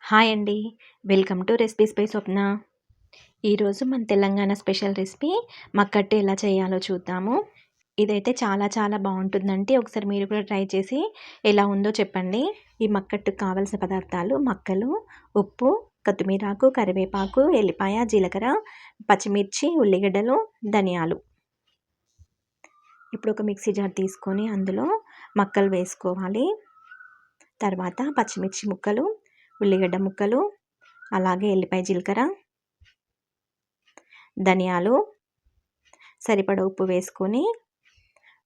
Hi అండి. Welcome to recipes by స్వప్న. ఈరోజు మన తెలంగాణ స్పెషల్ రెసిపీ మక్కట్టు ఎలా చేయాలో చూద్దాము. ఇదైతే చాలా చాలా బాగుంటుందండి. ఒకసారి మీరు కూడా ట్రై చేసి ఎలా ఉందో చెప్పండి. ఈ మక్కట్టుకు కావాల్సిన పదార్థాలు మక్కలు, ఉప్పు, కొత్తిమీరాకు, కరివేపాకు, ఎల్లిపాయ, జీలకర్ర, పచ్చిమిర్చి, ఉల్లిగడ్డలు, ధనియాలు. ఇప్పుడు ఒక మిక్సీ జార్ తీసుకొని అందులో మక్కలు వేసుకోవాలి. తర్వాత పచ్చిమిర్చి ముక్కలు, ఉల్లిగడ్డ ముక్కలు, అలాగే ఎల్లిపాయ, జీలకర్ర, ధనియాలు, సరిపడ ఉప్పు వేసుకొని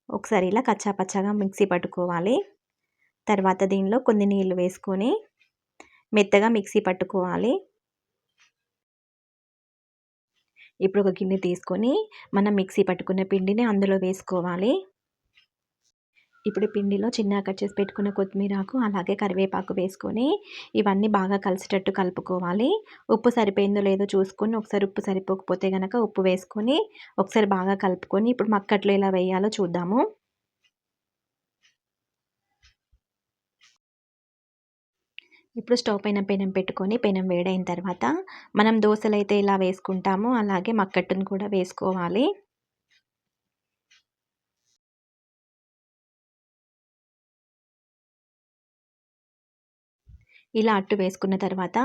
ఒకసారి ఇలా కచ్చాపచ్చాగా మిక్సీ పట్టుకోవాలి. తర్వాత దీనిలో కొన్ని నీళ్ళు వేసుకొని మెత్తగా మిక్సీ పట్టుకోవాలి. ఇప్పుడు ఒక గిన్నె తీసుకొని మనం మిక్సీ పట్టుకున్న పిండిని అందులో వేసుకోవాలి. ఇప్పుడు పిండిలో చిన్నగా కట్ చేసి పెట్టుకున్న కొత్తిమీరాకు, అలాగే కరివేపాకు వేసుకొని ఇవన్నీ బాగా కలిసేటట్టు కలుపుకోవాలి. ఉప్పు సరిపోయిందో లేదో చూసుకొని ఒకసారి ఉప్పు సరిపోకపోతే గనక ఉప్పు వేసుకొని ఒకసారి బాగా కలుపుకొని ఇప్పుడు మక్కట్లు ఎలా వేయాలో చూద్దాము. ఇప్పుడు స్టవ్ పైన పెనం పెట్టుకొని పెనం వేడైన తర్వాత మనం దోసలైతే ఎలా వేసుకుంటామో అలాగే మక్కట్టును కూడా వేసుకోవాలి. ఇలా అట్టు వేసుకున్న తర్వాత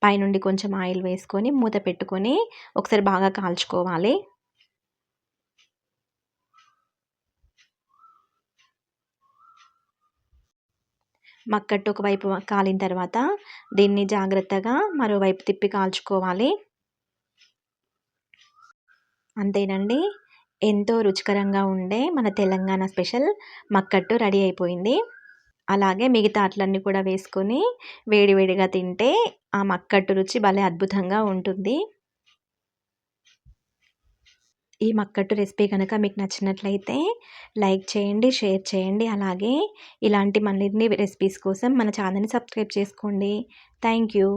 పైనుండి కొంచెం ఆయిల్ వేసుకొని మూత పెట్టుకొని ఒకసారి బాగా కాల్చుకోవాలి. మక్కట్టు ఒకవైపు కాలిన తర్వాత దీన్ని జాగ్రత్తగా మరోవైపు తిప్పి కాల్చుకోవాలి. అంతేనండి. ఎంతో రుచికరంగా ఉండే మన తెలంగాణ స్పెషల్ మక్కట్టు రెడీ అయిపోయింది. అలాగే మిగతా అట్లన్నీ కూడా వేసుకొని వేడివేడిగా తింటే ఆ మక్కట్టు రుచి భలే అద్భుతంగా ఉంటుంది. ఈ మక్కట్టు రెసిపీ కనుక మీకు నచ్చినట్లయితే లైక్ చేయండి, షేర్ చేయండి. అలాగే ఇలాంటి మరిన్ని రెసిపీస్ కోసం మన ఛానల్ని సబ్స్క్రైబ్ చేసుకోండి. Thank you.